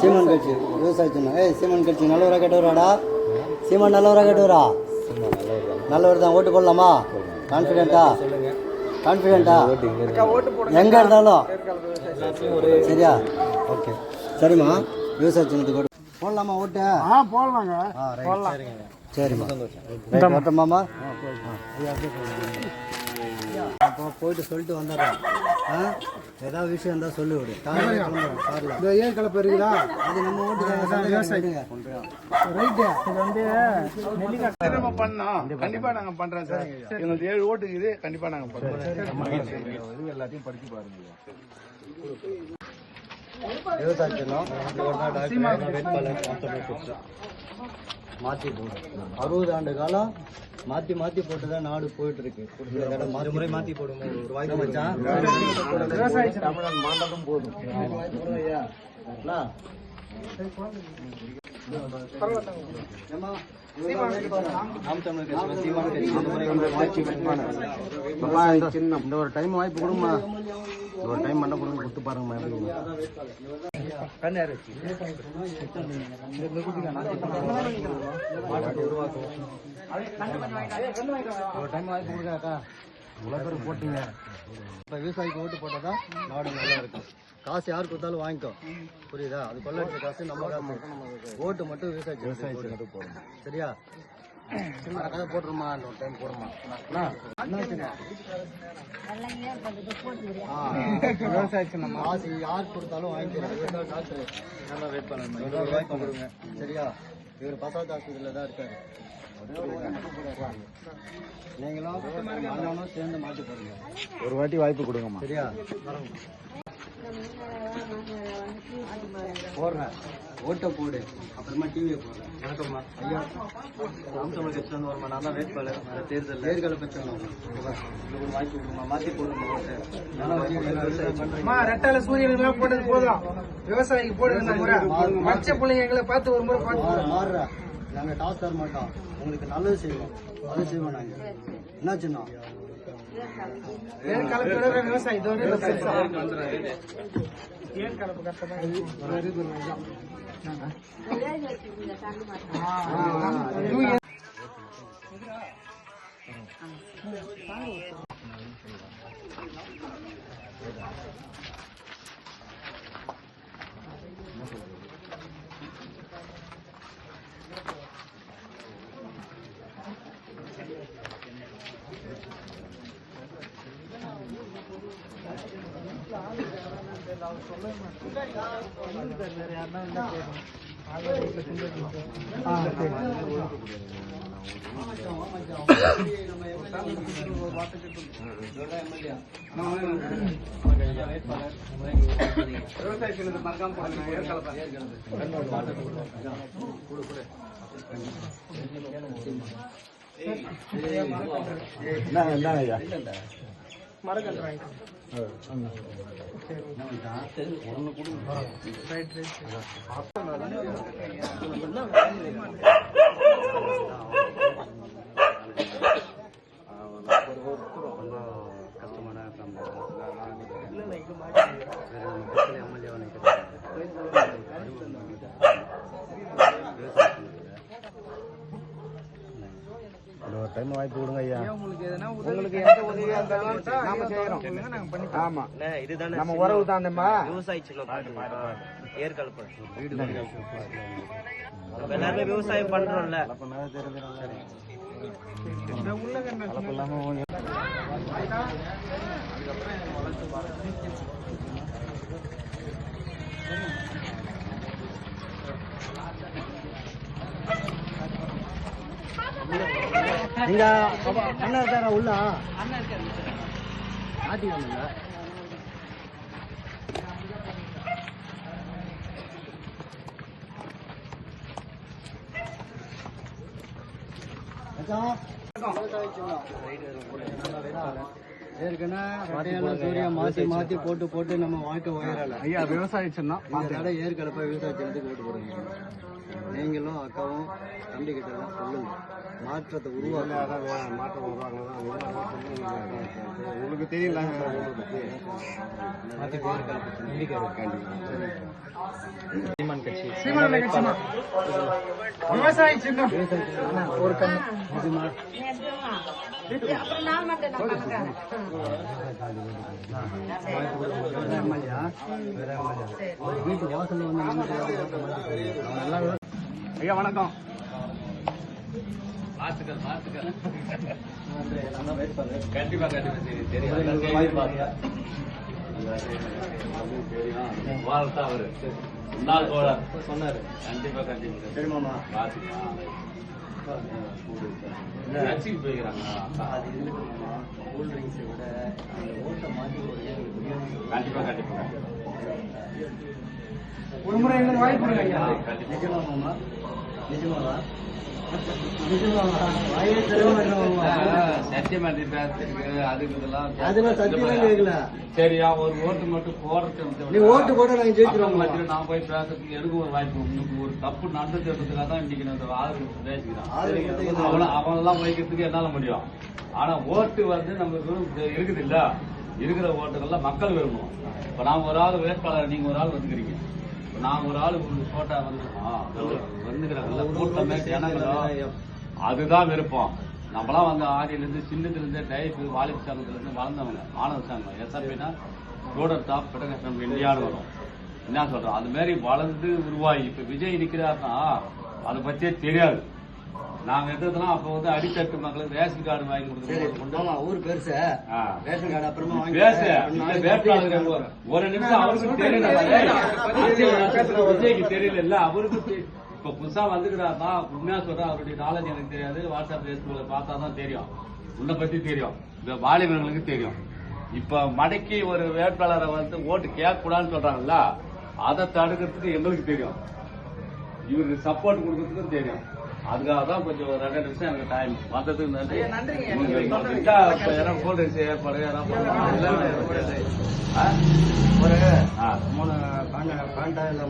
சீமான் கட்சி விவசாய சின்னம். சீமான் கட்சி நல்லவரா கெட்டவராடா? சீமான் நல்லவரா கெட்டவரா? நல்லவர் தான். ஓட்டு போடலாமா? கான்ஃபிடென்ட்டா? எங்கே இருந்தாலும் சரியா? ஓகே சரிம்மா. விவசாய சின்னத்துக்கு ஓட்டு போடலாமா? ஓட்டு போடலாங்க. சரிம்மா. ஓட்டமாம்மா. அப்போ போயிட்டு சொல்லிட்டு வந்துடுறேன். ஏதாவது விஷயம் இருந்தால் சொல்லி விடு. இந்த ஏன் கலப்பு இருக்குதா? அது நம்ம ஓட்டு விவசாயிங்க ரைட்டு. இது வந்து நம்ம பண்ணோம். கண்டிப்பா நாங்க பண்றோம் சார். எங்களுக்கு 7 ஓட்டு இருக்குது. கண்டிப்பா நாங்க பண்றோம். எல்லாத்தையும் படிச்சு பாருங்க. விவசாய சின்னம் மாற்றி போடும். 60 ஆண்டு காலம் மாற்றி போட்டு தான் நாடு போயிட்டு இருக்கு. முறை மாற்றி போடும். ஒரு வாய்ப்பு வச்சான் விவசாய தமிழன் மாண்டதும் போதும். இந்த ஒரு டைம் வாய்ப்பு கொடுமா. ஒரு டைம் பண்ண கொடுங்க. கொடுத்து பாருங்கம்மா. ஒரு டைம் வாய்ப்பு கொடுக்காக்கா. இவ்வளோ பேர் போட்டீங்க. இப்போ விவசாயிக்கு ஓட்டு போட்டால் தான் நாடு நல்லா இருக்கும். காசு யார் கொடுத்தாலும் வாங்கிக்கோ. புரியுதா? அது கொள்ளடிச்ச காசு நம்ம காசு. ஓட்டு மட்டும் விவசாயிக்கு போடணும். சரியா? கதை போட்டுருமா. அந்த ஒரு டைம் போடுமா. காசு யார் கொடுத்தாலும் வாங்கிக்கிறேன். டாக்டர் நல்லா வெயிட் பண்ணுங்க. சரியா? இவர் பசாத் ஆஸ்பத்திரியில் தான் இருக்காரு. நீங்களும் அண்ணனும் சேர்ந்து மாற்றி போடுங்க. ஒரு வாட்டி வாய்ப்பு கொடுங்கம்மா. சரியா? போடுறேன். ஓட்டை போடு. அப்புறமா டிவியை போடுறேன். வணக்கம்மா. ஐயா நாம் தமிழ் கட்சி வந்து வருமா? நான் தான் வேட்பாளர். தேர்தலை பற்றி ஒரு வாய்ப்பு கொடுங்கம்மா. மாற்றி போடுங்க. ஓட்டு ரெட்டால சூரியனுக்கு போட்டது போதும். விவசாயிக்கு போடுறது மச்ச பிள்ளைங்க எங்களை பார்த்து ஒரு முறை பார்த்து மாறுற. நாங்கள் டாஸ் தர மாட்டோம். உங்களுக்கு நல்லது செய்வோம். அது செய்வோம். நாங்கள் என்ன சின்ன கலப்பு விவசாயி ஏன் கலப்பு கஷ்டமா மரக்கன்று கஷ்டமான ஒரு டைம் வாய்ப்பு கொடுங்க ஐயா. உங்களுக்கு எந்த உதவியா இருந்தாலும் நாம செய்யறோம். ஆமா, இதுதானே நம்ம உறவு தானேம்மா. விவசாயி சின்னம் ஏற்கல்பு எல்லாருமே விவசாயம் பண்றோம்ல. நீங்க அண்ணா இருக்காரா? உள்ள ஆட்டி வந்தீங்க. ஏற்கனவே ரெட்டையெல்லாம் சூரியன் மாத்தி மாத்தி போட்டு நம்ம வாழ்க்கை உயரல. ஐயா விவசாய சின்னம் இந்த தடவை ஏற்கனவே விவசாய சின்னத்துக்கு ஓட்டு போடுங்க. நீங்களும் அக்காவும் தம்பி கிட்ட எல்லாம் சொல்லுங்க, மாற்றத்தை உருவாக்க. மாற்றம் வருவாங்க. உங்களுக்கு தெரியல மாத்தி சீமான் கட்சிமா விவசாய சின்னம் ஒரு கண்ணு வீட்டு வாசல்ல வந்து ஐயா வணக்கம். கண்டிப்பா சரி தெரியும் வாழ்த்தா அவரு முன்னாள் தோழர் சொன்னாரு. கண்டிப்பா சரிமாமா கட்சிக்கு போய்க்கிறாங்க. அது இல்லைமா, கூல் ட்ரிங்க்ஸை விட அந்த ஓட்டை மாற்றி ஒரு கண்டிப்பா ஒரு முறை எங்களுக்கு வாய்ப்பு கொடுங்க ஐயா. நிஜமாமாமா? நிஜமாவா? நிஜமாவா? வாயே தெரிய மாட்டேன். சத்தியமா பேசுறதுக்கு அதுக்கு இதெல்லாம் அதெல்லாம் சத்தியமா கேட்கல. சரியா ஒரு ஓட்டு மட்டும் போடுறது. நீ ஓட்டு போட நாங்க ஜெயிச்சிருவோம். நான் போய் பேசுறதுக்கு எனக்கு ஒரு வாய்ப்பு. உங்களுக்கு ஒரு தப்பு நடந்துக்கிறதுக்காக தான் இன்னைக்கு நான் ஆதரவு பேசிக்கிறேன். அவனெல்லாம் வைக்கிறதுக்கு என்னால முடியும். ஆனா ஓட்டு வந்து நமக்கு இருக்குது இல்ல, இருக்கிற ஓட்டுகள்ல மக்கள் விரும்பணும். இப்ப நான் ஒரு ஆள் வேட்பாளர், நீங்க ஒரு ஆள் வந்துக்கிறீங்க. நான் ஒரு ஆள் உங்களுக்கு போட்டா வந்துக்கிறாங்கல்ல கூட்டமே ஜனங்களோ, அதுதான் விருப்பம். நம்மளாம் வந்து ஆதியிலிருந்து சின்னத்துல இருந்தே டைப் வாலிப சங்கத்துல இருந்து வளர்ந்தவங்க. மாணவ சங்கம் எஸ்எம்பினா ஸ்டூடெண்ட் ஆஃப் பெடகஸ்டம் இந்தியான்னு வரும். என்ன சொல்றோம், அது மாதிரி வளர்ந்து உருவாகி இப்ப விஜய் நிக்கிறாருன்னா அதை பத்தியே தெரியாது. நாங்க எடுத்ததுலாம் அப்ப வந்து அடித்தட்டு மக்களுக்கு ரேஷன் கார்டு வாங்கி கொடுத்து ஊர் பெருசு ரேஷன் கார்டு அப்புறமா பேச வேட்பாளர் ஒரு நிமிஷம் அவருக்கு தெரியல, விஜய்க்கு தெரியல. அவருக்கு இப்ப புதுசா வந்துக்கிறாருன்னா உண்மையா சொல்றேன், அவருடைய நாலேஜ் எனக்கு தெரியாது. வாட்ஸ்அப் பேஸ்புக்ல பார்த்தா தான் தெரியும், உன்னை பத்தி தெரியும், இந்த வாலிபர்களுக்கு தெரியும். இப்ப மடக்கி ஒரு வேட்பாளரை வந்து ஓட்டு கேட்க கூடாதுன்னு சொல்றாங்கல்ல, அதை தடுக்கிறதுக்கு எங்களுக்கு தெரியும், இவருக்கு சப்போர்ட் கொடுக்கறதுக்கும் தெரியும். அதுக்காக தான் கொஞ்சம் ஒரு 2 நிமிஷம் எனக்கு டைம் வந்ததுக்கு நன்றி. கோல்ட் ட்ரிங்க்ஸ் ஏற்பாடு ஒரு 3 பேண்டா இல்ல